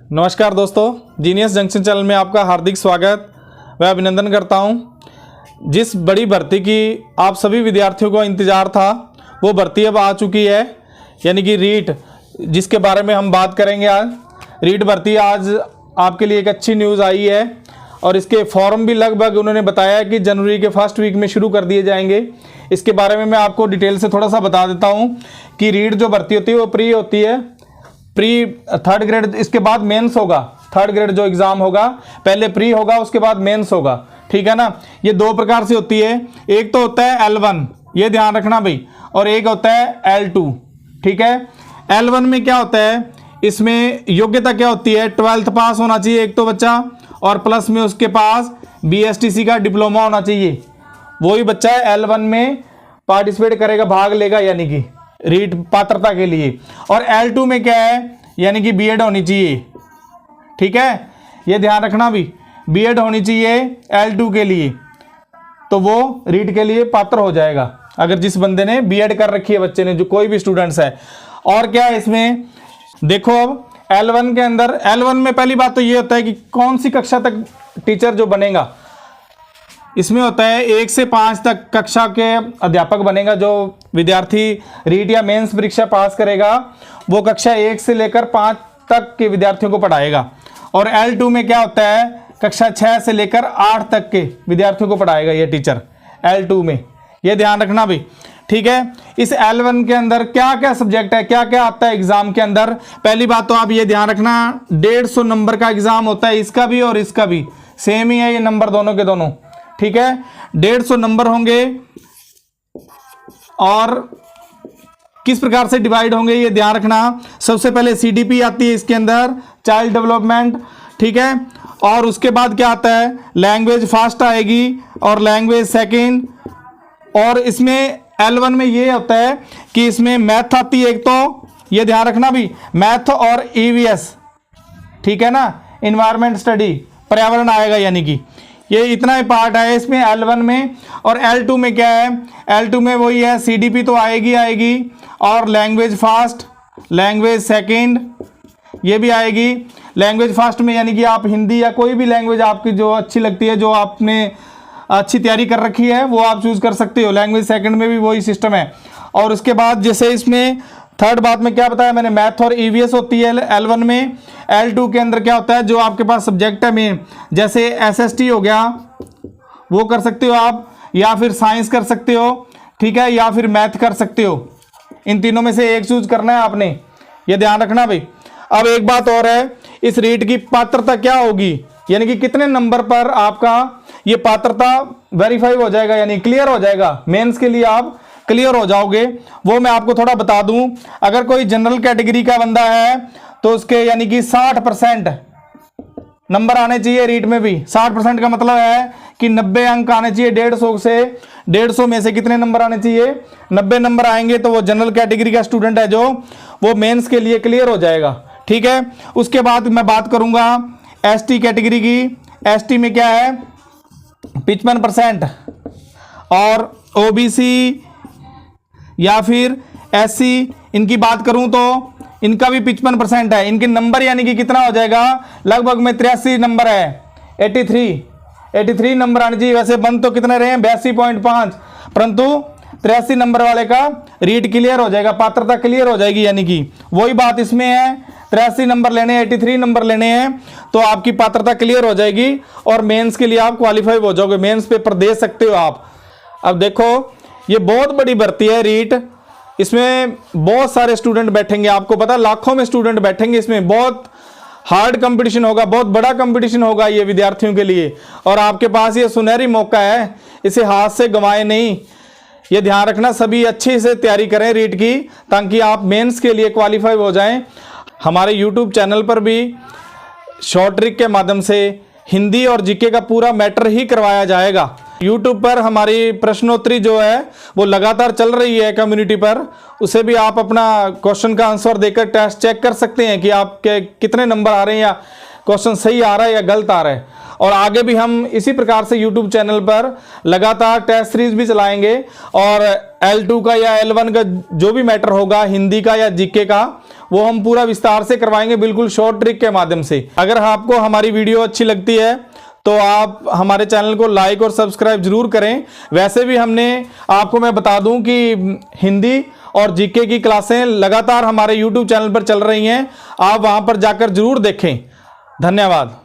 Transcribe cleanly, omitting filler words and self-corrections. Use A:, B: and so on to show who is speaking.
A: नमस्कार दोस्तों, genius junction channel में आपका हार्दिक स्वागत व अभिनंदन करता हूं। जिस बड़ी भर्ती की आप सभी विद्यार्थियों को इंतज़ार था वो भर्ती अब आ चुकी है, यानी कि रीट, जिसके बारे में हम बात करेंगे आज। रीट भर्ती आज आपके लिए एक अच्छी न्यूज़ आई है और इसके फॉर्म भी लगभग उन्होंने बताया है कि जनवरी के फर्स्ट वीक में शुरू कर दिए जाएंगे। इसके बारे में मैं आपको डिटेल से थोड़ा सा बता देता हूं कि रीट जो भर्ती होती है वो प्री होती है, प्री थर्ड ग्रेड, इसके बाद मेंस होगा। थर्ड ग्रेड जो एग्ज़ाम होगा पहले प्री होगा, उसके बाद मेंस होगा, ठीक है ना। ये दो प्रकार से होती है, एक तो होता है L1, ये ध्यान रखना भाई, और एक होता है L2, ठीक है। L1 में क्या होता है, इसमें योग्यता क्या होती है, 12th पास होना चाहिए एक तो बच्चा, और प्लस में उसके पास BSTC का डिप्लोमा होना चाहिए। वही बच्चा L1 में पार्टिसिपेट करेगा, भाग लेगा, यानी कि रीट पात्रता के लिए। और L2 में क्या है, यानी कि बीएड होनी चाहिए, ठीक है, ये ध्यान रखना भी, बीएड होनी चाहिए L2 के लिए, तो वो रीट के लिए पात्र हो जाएगा अगर जिस बंदे ने बीएड कर रखी है, बच्चे ने, जो कोई भी स्टूडेंट्स है। और क्या है इसमें, देखो अब L1 के अंदर, L1 में पहली बात तो ये होता है कि कौन सी कक्षा तक टीचर जो बनेगा, इसमें होता है 1 से 5 तक कक्षा के अध्यापक बनेगा। जो विद्यार्थी रीट या मेंस परीक्षा पास करेगा वो कक्षा 1 से लेकर 5 तक के विद्यार्थियों को पढ़ाएगा। और L2 में क्या होता है, कक्षा 6 से लेकर 8 तक के विद्यार्थियों को पढ़ाएगा ये टीचर L2 में, ये ध्यान रखना भी, ठीक है। इस L1 के अंदर क्या क्या सब्जेक्ट है, क्या क्या आता है एग्जाम के अंदर। पहली बात तो आप ये ध्यान रखना, 150 नंबर का एग्जाम होता है, इसका भी और इसका भी सेम ही है, ये नंबर दोनों के दोनों, ठीक है। 150 नंबर होंगे और किस प्रकार से डिवाइड होंगे ये ध्यान रखना। सबसे पहले CDP आती है इसके अंदर, चाइल्ड डेवलपमेंट, ठीक है। और उसके बाद क्या आता है, लैंग्वेज फर्स्ट आएगी और लैंग्वेज सेकंड। और इसमें L1 में ये होता है कि इसमें मैथ आती है एक तो, ये ध्यान रखना भी, मैथ और EVS, ठीक है ना, इन्वायरमेंट स्टडी, पर्यावरण आएगा, यानी कि ये इतना ही पार्ट है इसमें L1 में। और L2 में क्या है, L2 में वही है, CDP तो आएगी और लैंग्वेज फर्स्ट, लैंग्वेज सेकंड, ये भी आएगी। लैंग्वेज फर्स्ट में यानी कि आप हिंदी या कोई भी लैंग्वेज आपकी जो अच्छी लगती है, जो आपने अच्छी तैयारी कर रखी है, वो आप चूज कर सकते हो। लैंग्वेज सेकंड में भी वही सिस्टम है। और उसके बाद जैसे इसमें थर्ड बात में क्या बताया मैंने, मैथ और EVS होती है L1 में। L2 के अंदर क्या होता है, जो आपके पास सब्जेक्ट है मेन, जैसे SST हो गया, वो कर सकते हो आप, या फिर साइंस कर सकते हो, ठीक है, या फिर मैथ कर सकते हो। इन तीनों में से एक चूज करना है आपने, ये ध्यान रखना भाई। अब एक बात और है, इस रीट की पात्रता क्या होगी, यानी कि कितने नंबर पर आपका ये पात्रता वेरीफाई हो जाएगा, यानी क्लियर हो जाएगा, मेंस के लिए आप क्लियर हो जाओगे, वो मैं आपको थोड़ा बता दूं। अगर कोई जनरल कैटेगरी का बंदा है तो उसके यानी कि 60% नंबर आने चाहिए रीट में भी। 60% का मतलब है कि 90 अंक आने चाहिए। 150 से 150 में से कितने नंबर आने चाहिए, 90 नंबर आएंगे तो वो जनरल कैटेगरी का स्टूडेंट है जो, वो मेंस के लिए क्लियर हो जाएगा, ठीक है। उसके बाद मैं बात करूंगा ST कैटेगरी की। ST में क्या है, 55%, और OBC या फिर SC, इनकी बात करूं तो इनका भी 55% है। इनके नंबर यानी कि कितना हो जाएगा, लगभग में 83 नंबर है, 83 नंबर आने चाहिए। वैसे बंद तो कितने रहे हैं, 82.5, परंतु 83 नंबर वाले का रीट क्लियर हो जाएगा, पात्रता क्लियर हो जाएगी। यानी कि वही बात इसमें है, 83 नंबर लेने हैं, 83 नंबर लेने हैं, तो आपकी पात्रता क्लियर हो जाएगी और मेंस के लिए आप क्वालिफाई हो जाओगे, मेंस पेपर दे सकते हो आप। अब देखो, ये बहुत बड़ी भर्ती है रीट, इसमें बहुत सारे स्टूडेंट बैठेंगे, आपको पता है लाखों में स्टूडेंट बैठेंगे, इसमें बहुत हार्ड कंपटीशन होगा, बहुत बड़ा कंपटीशन होगा ये विद्यार्थियों के लिए। और आपके पास ये सुनहरी मौका है, इसे हाथ से गंवाए नहीं, ये ध्यान रखना। सभी अच्छे से तैयारी करें रीट की, ताकि आप मेंस के लिए क्वालिफाई हो जाएं। हमारे YouTube चैनल पर भी शॉर्ट ट्रिक के माध्यम से हिंदी और जीके का पूरा मैटर ही करवाया जाएगा। YouTube पर हमारी प्रश्नोत्तरी जो है वो लगातार चल रही है कम्युनिटी पर, उसे भी आप अपना क्वेश्चन का आंसर देकर टेस्ट चेक कर सकते हैं कि आपके कितने नंबर आ रहे हैं, या क्वेश्चन सही आ रहा है या गलत आ रहा है। और आगे भी हम इसी प्रकार से YouTube चैनल पर लगातार टेस्ट सीरीज भी चलाएंगे, और L2 का या L1 का जो भी मैटर होगा, हिंदी का या जीके का, वो हम पूरा विस्तार से करवाएंगे, बिल्कुल शॉर्ट ट्रिक के माध्यम से। अगर आपको हमारी वीडियो अच्छी लगती है तो आप हमारे चैनल को लाइक और सब्सक्राइब जरूर करें। वैसे भी हमने आपको मैं बता दूं कि हिंदी और जीके की क्लासें लगातार हमारे YouTube चैनल पर चल रही हैं, आप वहां पर जाकर जरूर देखें। धन्यवाद।